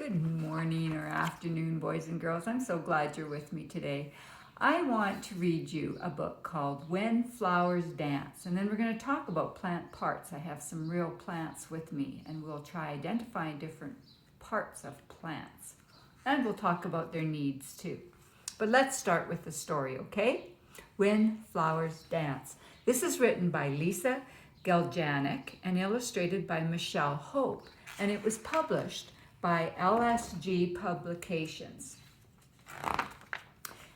Good morning or afternoon, boys and girls. I'm so glad you're with me today. I want to read you a book called When Flowers Dance, and then we're going to talk about plant parts. I have some real plants with me, and we'll try identifying different parts of plants. And we'll talk about their needs too. But let's start with the story, okay? When Flowers Dance. This is written by Lisa Geljanik and illustrated by Michelle Hope, and it was published by LSG Publications.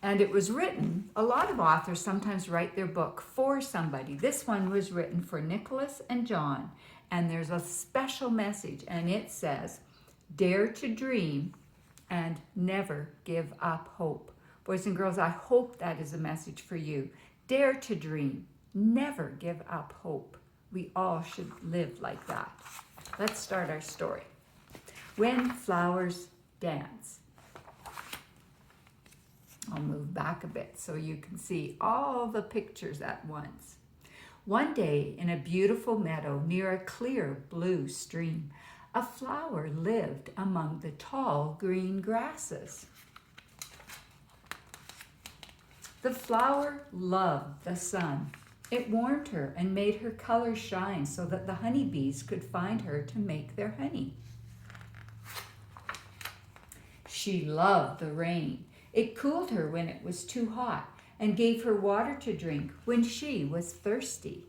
And it was written, a lot of authors sometimes write their book for somebody. This one was written for Nicholas and John, and there's a special message, and it says, dare to dream and never give up hope. Boys and girls, I hope that is a message for you. Dare to dream, never give up hope. We all should live like that. Let's start our story. When Flowers Dance. I'll move back a bit so you can see all the pictures at once. One day in a beautiful meadow near a clear blue stream, a flower lived among the tall green grasses. The flower loved the sun. It warmed her and made her color shine so that the honeybees could find her to make their honey. She loved the rain. It cooled her when it was too hot and gave her water to drink when she was thirsty.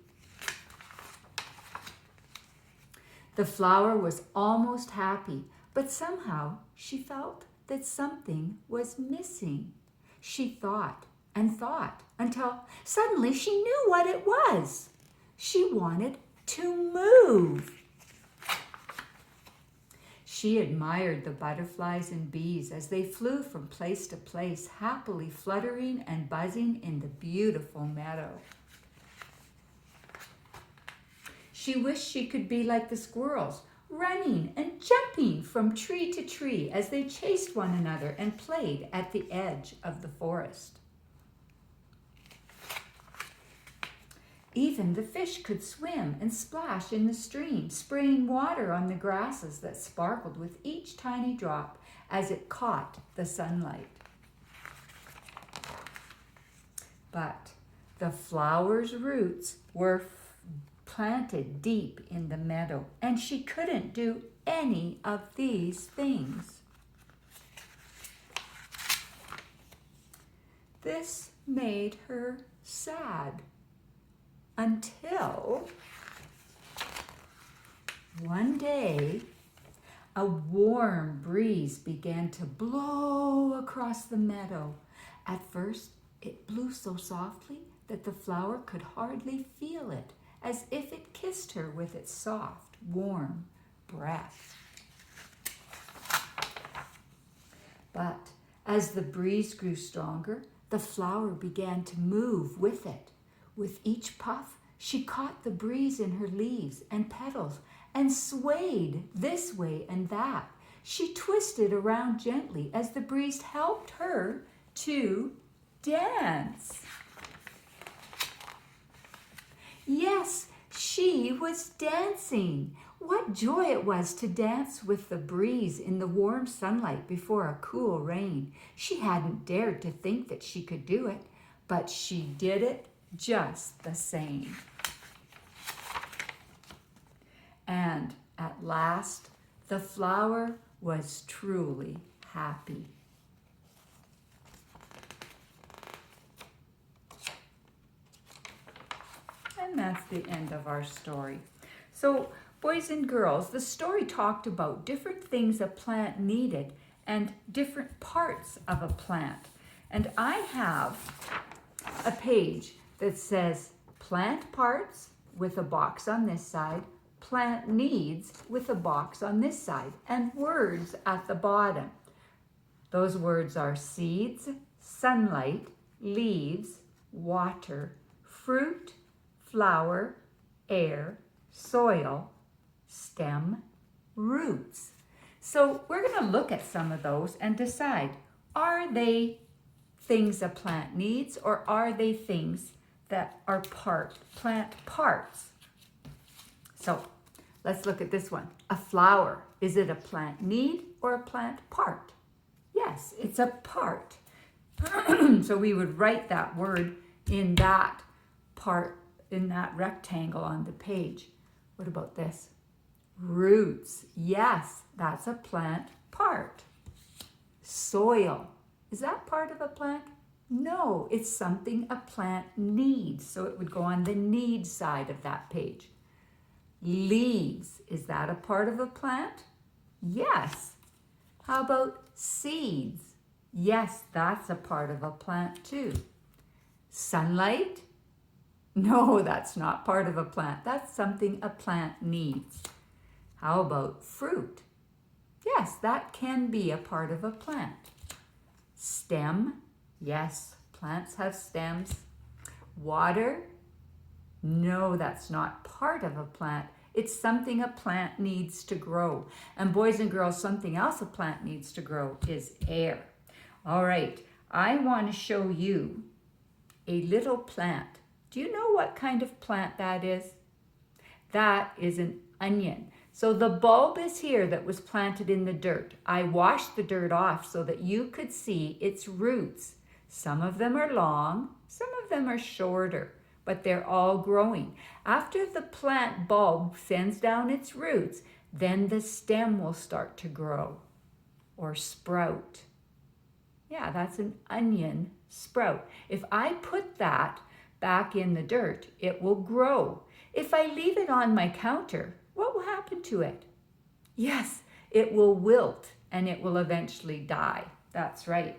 The flower was almost happy, but somehow she felt that something was missing. She thought and thought until suddenly she knew what it was. She wanted to move. She admired the butterflies and bees as they flew from place to place, happily fluttering and buzzing in the beautiful meadow. She wished she could be like the squirrels, running and jumping from tree to tree as they chased one another and played at the edge of the forest. Even the fish could swim and splash in the stream, spraying water on the grasses that sparkled with each tiny drop as it caught the sunlight. But the flower's roots were planted deep in the meadow, and she couldn't do any of these things. This made her sad. Until one day, a warm breeze began to blow across the meadow. At first, it blew so softly that the flower could hardly feel it, as if it kissed her with its soft, warm breath. But as the breeze grew stronger, the flower began to move with it. With each puff, she caught the breeze in her leaves and petals and swayed this way and that. She twisted around gently as the breeze helped her to dance. Yes, she was dancing. What joy it was to dance with the breeze in the warm sunlight before a cool rain. She hadn't dared to think that she could do it, but she did it just the same. And at last, the flower was truly happy. And that's the end of our story. So, boys and girls, the story talked about different things a plant needed and different parts of a plant. And I have a page that says plant parts with a box on this side, plant needs with a box on this side, and words at the bottom. Those words are seeds, sunlight, leaves, water, fruit, flower, air, soil, stem, roots. So we're going to look at some of those and decide, are they things a plant needs, or are they things that are plant parts? So let's look at this one. A flower Is it a plant need or a plant part? Yes, it's a part. So we would write that word in that part, in that rectangle on the page. What about this? Roots. Yes, that's a plant part. Soil. Is that part of a plant? No, it's something a plant needs. So it would go on the need side of that page. Leaves. Is that a part of a plant? Yes. How about seeds? Yes, that's a part of a plant too. Sunlight? No, that's not part of a plant. That's something a plant needs. How about fruit? Yes, that can be a part of a plant. Stem? Yes, plants have stems. Water? No, that's not part of a plant. It's something a plant needs to grow. And boys and girls, something else a plant needs to grow is air. All right, I want to show you a little plant. Do you know what kind of plant that is? That is an onion. So the bulb is here that was planted in the dirt. I washed the dirt off so that you could see its roots. Some of them are long, some of them are shorter, but they're all growing. After the plant bulb sends down its roots, then the stem will start to grow or sprout. Yeah, that's an onion sprout. If I put that back in the dirt, it will grow. If I leave it on my counter, what will happen to it? Yes, it will wilt and it will eventually die. That's right.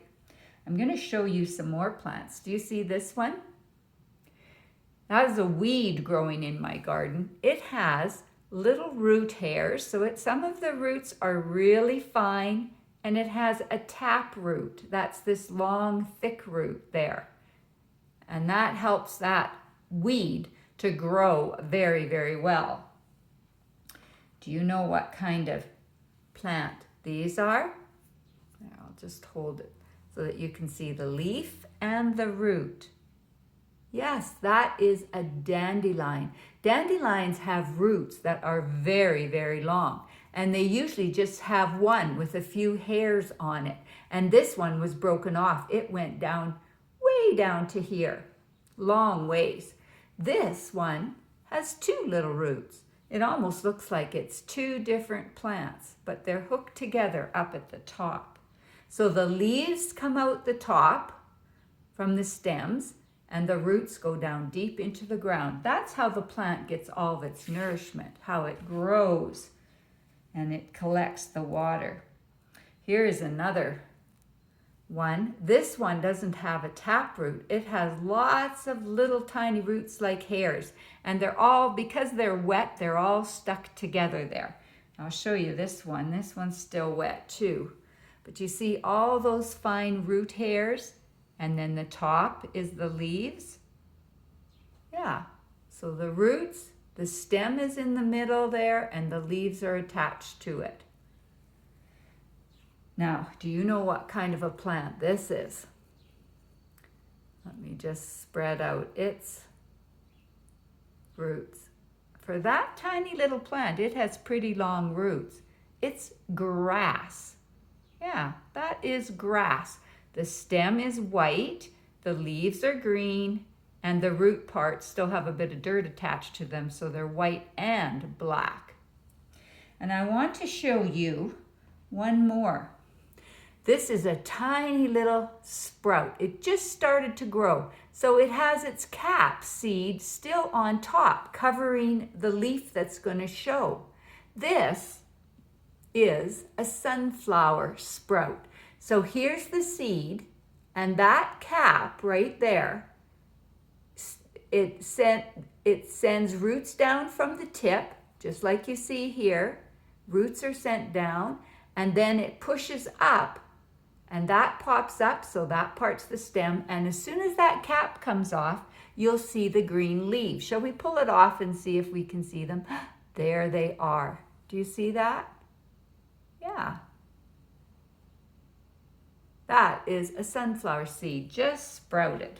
I'm going to show you some more plants. Do you see this one? That is a weed growing in my garden. It has little root hairs, so some of the roots are really fine, and it has a tap root. That's this long, thick root there. And that helps that weed to grow very, very well. Do you know what kind of plant these are? I'll just hold it so that you can see the leaf and the root. Yes, that is a dandelion. Dandelions have roots that are very, very long, and they usually just have one with a few hairs on it. And this one was broken off. It went down, way down to here, long ways. This one has two little roots. It almost looks like it's two different plants, but they're hooked together up at the top. So the leaves come out the top from the stems, and the roots go down deep into the ground. That's how the plant gets all of its nourishment, how it grows, and it collects the water. Here is another one. This one doesn't have a taproot. It has lots of little tiny roots like hairs, and they're all, because they're wet, they're all stuck together there. I'll show you this one. This one's still wet too. But you see all those fine root hairs? And then the top is the leaves. Yeah, so the roots, the stem is in the middle there, and the leaves are attached to it. Now, do you know what kind of a plant this is? Let me just spread out its roots. For that tiny little plant, it has pretty long roots. It's grass. Yeah, that is grass. The stem is white, the leaves are green, and the root parts still have a bit of dirt attached to them, so they're white and black. And I want to show you one more. This is a tiny little sprout. It just started to grow, so it has its cap seed still on top, covering the leaf that's going to show. This is a sunflower sprout. So here's the seed, and that cap right there, it sends roots down from the tip, just like you see here. Roots are sent down, and then it pushes up, and that pops up, so that part's the stem. And as soon as that cap comes off, you'll see the green leaves. Shall we pull it off and see if we can see them? There they are. Do you see that? Yeah. That is a sunflower seed just sprouted.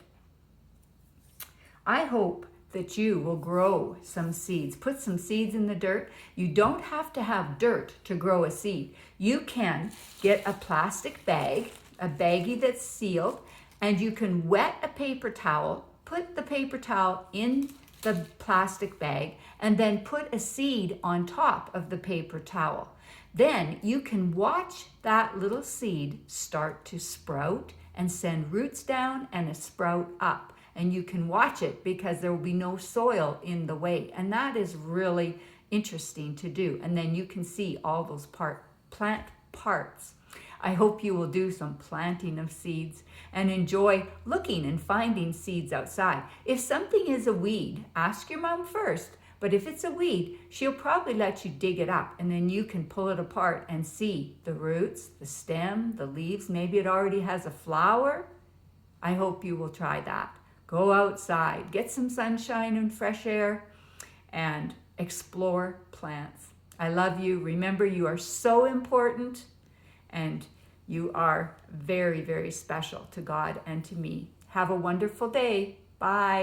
I hope that you will grow some seeds. Put some seeds in the dirt. You don't have to have dirt to grow a seed. You can get a plastic bag, a baggie that's sealed, and you can wet a paper towel, put the paper towel in the plastic bag, and then put a seed on top of the paper towel. Then you can watch that little seed start to sprout and send roots down and a sprout up. And you can watch it because there will be no soil in the way. And that is really interesting to do. And then you can see all those plant parts. I hope you will do some planting of seeds and enjoy looking and finding seeds outside. If something is a weed, ask your mom first. But if it's a weed, she'll probably let you dig it up, and then you can pull it apart and see the roots, the stem, the leaves. Maybe it already has a flower. I hope you will try that. Go outside, get some sunshine and fresh air, and explore plants. I love you. Remember, you are so important, and you are very, very special to God and to me. Have a wonderful day. Bye.